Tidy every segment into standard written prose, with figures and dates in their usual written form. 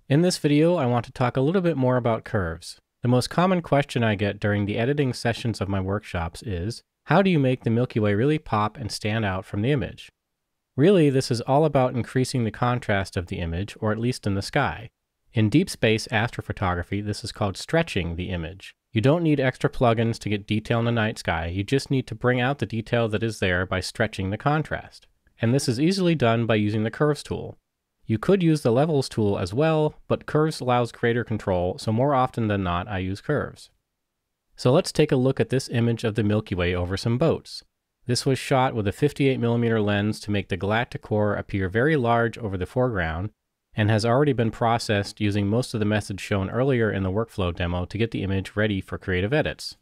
In this video, I want to talk a little bit more about curves. The most common question I get during the editing sessions of my workshops is, how do you make the Milky Way really pop and stand out from the image? Really, this is all about increasing the contrast of the image, or at least in the sky. In deep space astrophotography, this is called stretching the image. You don't need extra plugins to get detail in the night sky, you just need to bring out the detail that is there by stretching the contrast. And this is easily done by using the Curves tool. You could use the Levels tool as well, but Curves allows greater control, so more often than not I use Curves. So let's take a look at this image of the Milky Way over some boats. This was shot with a 58mm lens to make the galactic core appear very large over the foreground, and has already been processed using most of the methods shown earlier in the workflow demo to get the image ready for creative edits.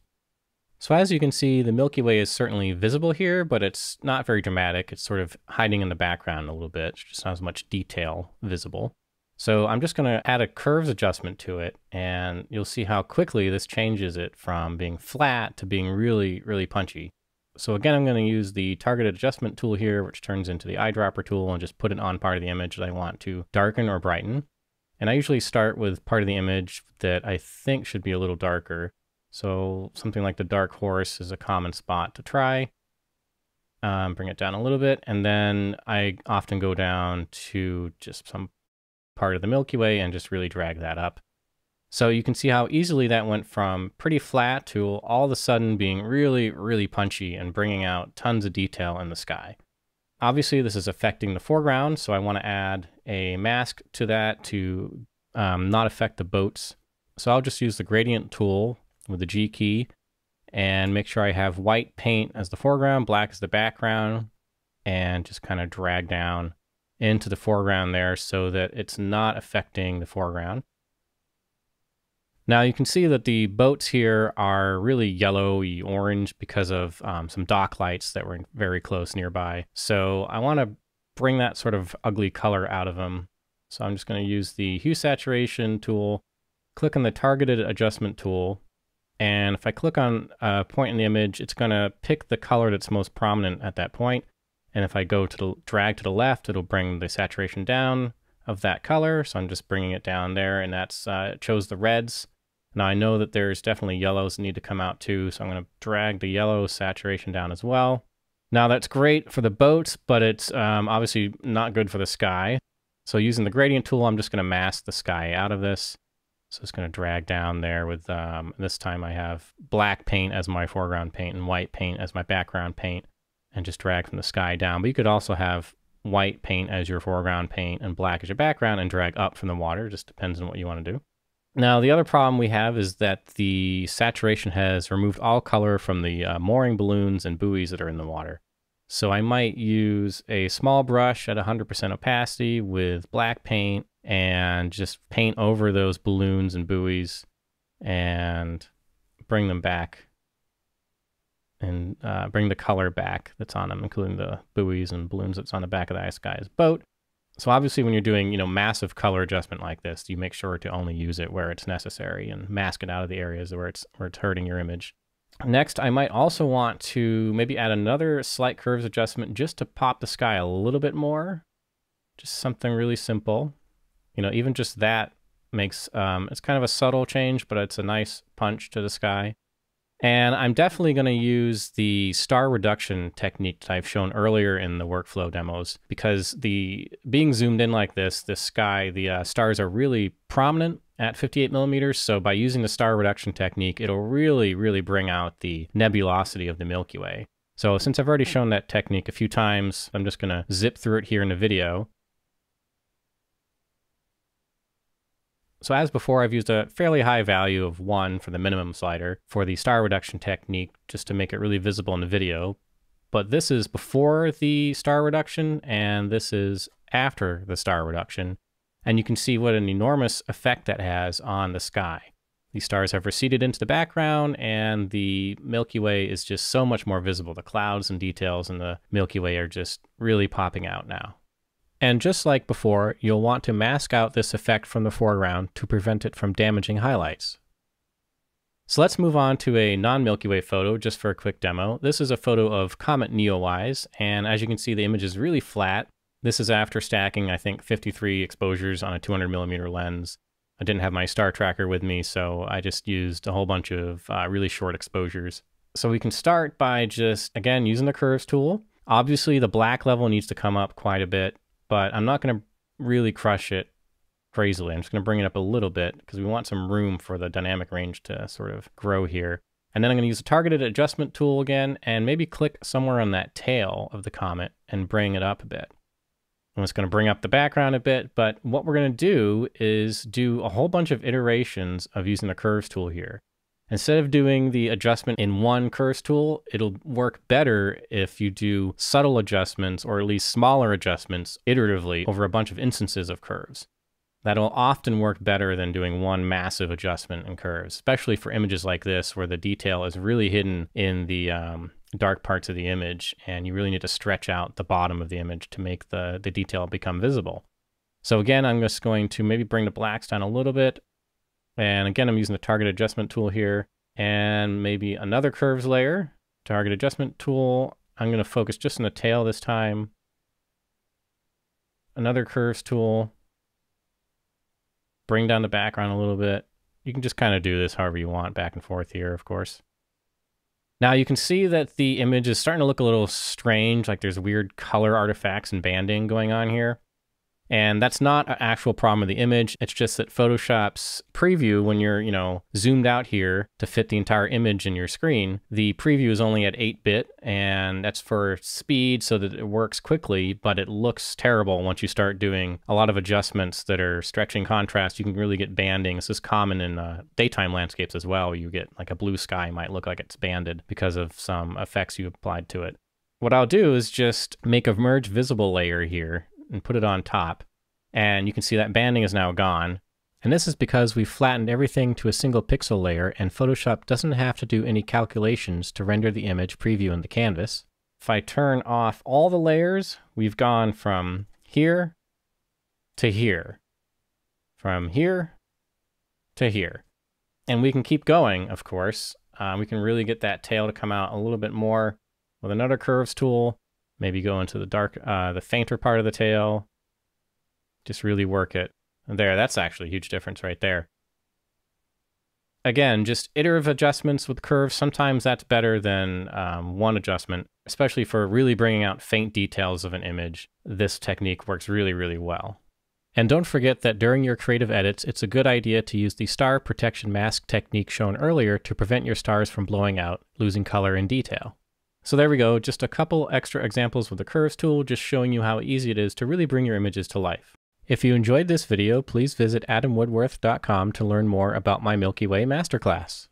So as you can see, the Milky Way is certainly visible here, but it's not very dramatic. It's sort of hiding in the background a little bit. It's just not as much detail visible. So I'm just going to add a curves adjustment to it, and you'll see how quickly this changes it from being flat to being really, really punchy. So again, I'm going to use the targeted adjustment tool here, which turns into the eyedropper tool, and just put it on part of the image that I want to darken or brighten. And I usually start with part of the image that I think should be a little darker. So something like the dark horse is a common spot to try. Bring it down a little bit, and then I often go down to just some part of the Milky Way and just really drag that up. So you can see how easily that went from pretty flat to all of a sudden being really, really punchy and bringing out tons of detail in the sky. Obviously, this is affecting the foreground, so I want to add a mask to that to not affect the boats. So I'll just use the gradient tool with the G key and make sure I have white paint as the foreground, black as the background, and just kind of drag down into the foreground there so that it's not affecting the foreground. Now you can see that the boats here are really yellowy orange because of some dock lights that were very close nearby. So I want to bring that sort of ugly color out of them. So I'm just going to use the hue saturation tool, click on the targeted adjustment tool, and if I click on a point in the image, it's going to pick the color that's most prominent at that point. And if I go to the drag to the left, it'll bring the saturation down of that color. So I'm just bringing it down there, and that's it shows the reds. Now I know that there's definitely yellows that need to come out too, so I'm going to drag the yellow saturation down as well. Now that's great for the boats, but it's obviously not good for the sky. So using the gradient tool, I'm just going to mask the sky out of this. So it's going to drag down there with, this time I have black paint as my foreground paint and white paint as my background paint, and just drag from the sky down. But you could also have white paint as your foreground paint and black as your background and drag up from the water. Just depends on what you want to do. Now the other problem we have is that the saturation has removed all color from the mooring balloons and buoys that are in the water. So I might use a small brush at 100% opacity with black paint and just paint over those balloons and buoys and bring them back and bring the color back that's on them, including the buoys and balloons that's on the back of the ice guy's boat. So obviously when you're doing, massive color adjustment like this, you make sure to only use it where it's necessary and mask it out of the areas where it's hurting your image. Next, I might also want to maybe add another slight curves adjustment just to pop the sky a little bit more. Just something really simple. Even just that makes, it's kind of a subtle change, but it's a nice punch to the sky. And I'm definitely going to use the star reduction technique that I've shown earlier in the workflow demos, because being zoomed in like this, the sky, the stars are really prominent at 58mm. So by using the star reduction technique, it'll really, really bring out the nebulosity of the Milky Way. So since I've already shown that technique a few times, I'm just going to zip through it here in the video. So as before, I've used a fairly high value of 1 for the minimum slider for the star reduction technique, just to make it really visible in the video. But this is before the star reduction, and this is after the star reduction. And you can see what an enormous effect that has on the sky. These stars have receded into the background, and the Milky Way is just so much more visible. The clouds and details in the Milky Way are just really popping out now. And just like before, you'll want to mask out this effect from the foreground to prevent it from damaging highlights. So let's move on to a non-Milky Way photo just for a quick demo. This is a photo of Comet Neowise, and as you can see, the image is really flat. This is after stacking, I think, 53 exposures on a 200mm lens. I didn't have my star tracker with me, so I just used a whole bunch of really short exposures. So we can start by just, again, using the curves tool. Obviously, the black level needs to come up quite a bit, but I'm not going to really crush it crazily. I'm just going to bring it up a little bit because we want some room for the dynamic range to sort of grow here. And then I'm going to use the targeted adjustment tool again and maybe click somewhere on that tail of the comet and bring it up a bit. I'm just going to bring up the background a bit, but what we're going to do is do a whole bunch of iterations of using the curves tool here. Instead of doing the adjustment in one curves tool, it'll work better if you do subtle adjustments or at least smaller adjustments iteratively over a bunch of instances of curves. That'll often work better than doing one massive adjustment in curves, especially for images like this where the detail is really hidden in the dark parts of the image and you really need to stretch out the bottom of the image to make the detail become visible. So again, I'm just going to maybe bring the blacks down a little bit. And again, I'm using the target adjustment tool here and maybe another curves layer. Target adjustment tool. I'm going to focus just on the tail this time. Another curves tool. Bring down the background a little bit. You can just kind of do this however you want, back and forth here, of course. Now you can see that the image is starting to look a little strange, like there's weird color artifacts and banding going on here. And that's not an actual problem of the image. It's just that Photoshop's preview, when you're, zoomed out here to fit the entire image in your screen, the preview is only at 8-bit, and that's for speed so that it works quickly, but it looks terrible once you start doing a lot of adjustments that are stretching contrast. You can really get banding. This is common in daytime landscapes as well. You get like a blue sky might look like it's banded because of some effects you applied to it. What I'll do is just make a merge visible layer here and put it on top. And you can see that banding is now gone. And this is because we flattened everything to a single pixel layer and Photoshop doesn't have to do any calculations to render the image preview in the canvas. If I turn off all the layers, we've gone from here to here, from here to here. And we can keep going, of course. We can really get that tail to come out a little bit more with another curves tool. Maybe go into the dark, the fainter part of the tail. Just really work it. And there, that's actually a huge difference right there. Again, just iterative adjustments with curves. Sometimes that's better than one adjustment, especially for really bringing out faint details of an image. This technique works really, really well. And don't forget that during your creative edits, it's a good idea to use the star protection mask technique shown earlier to prevent your stars from blowing out, losing color and detail. So there we go, just a couple extra examples with the curves tool, just showing you how easy it is to really bring your images to life. If you enjoyed this video, please visit adamwoodworth.com to learn more about my Milky Way Master Class.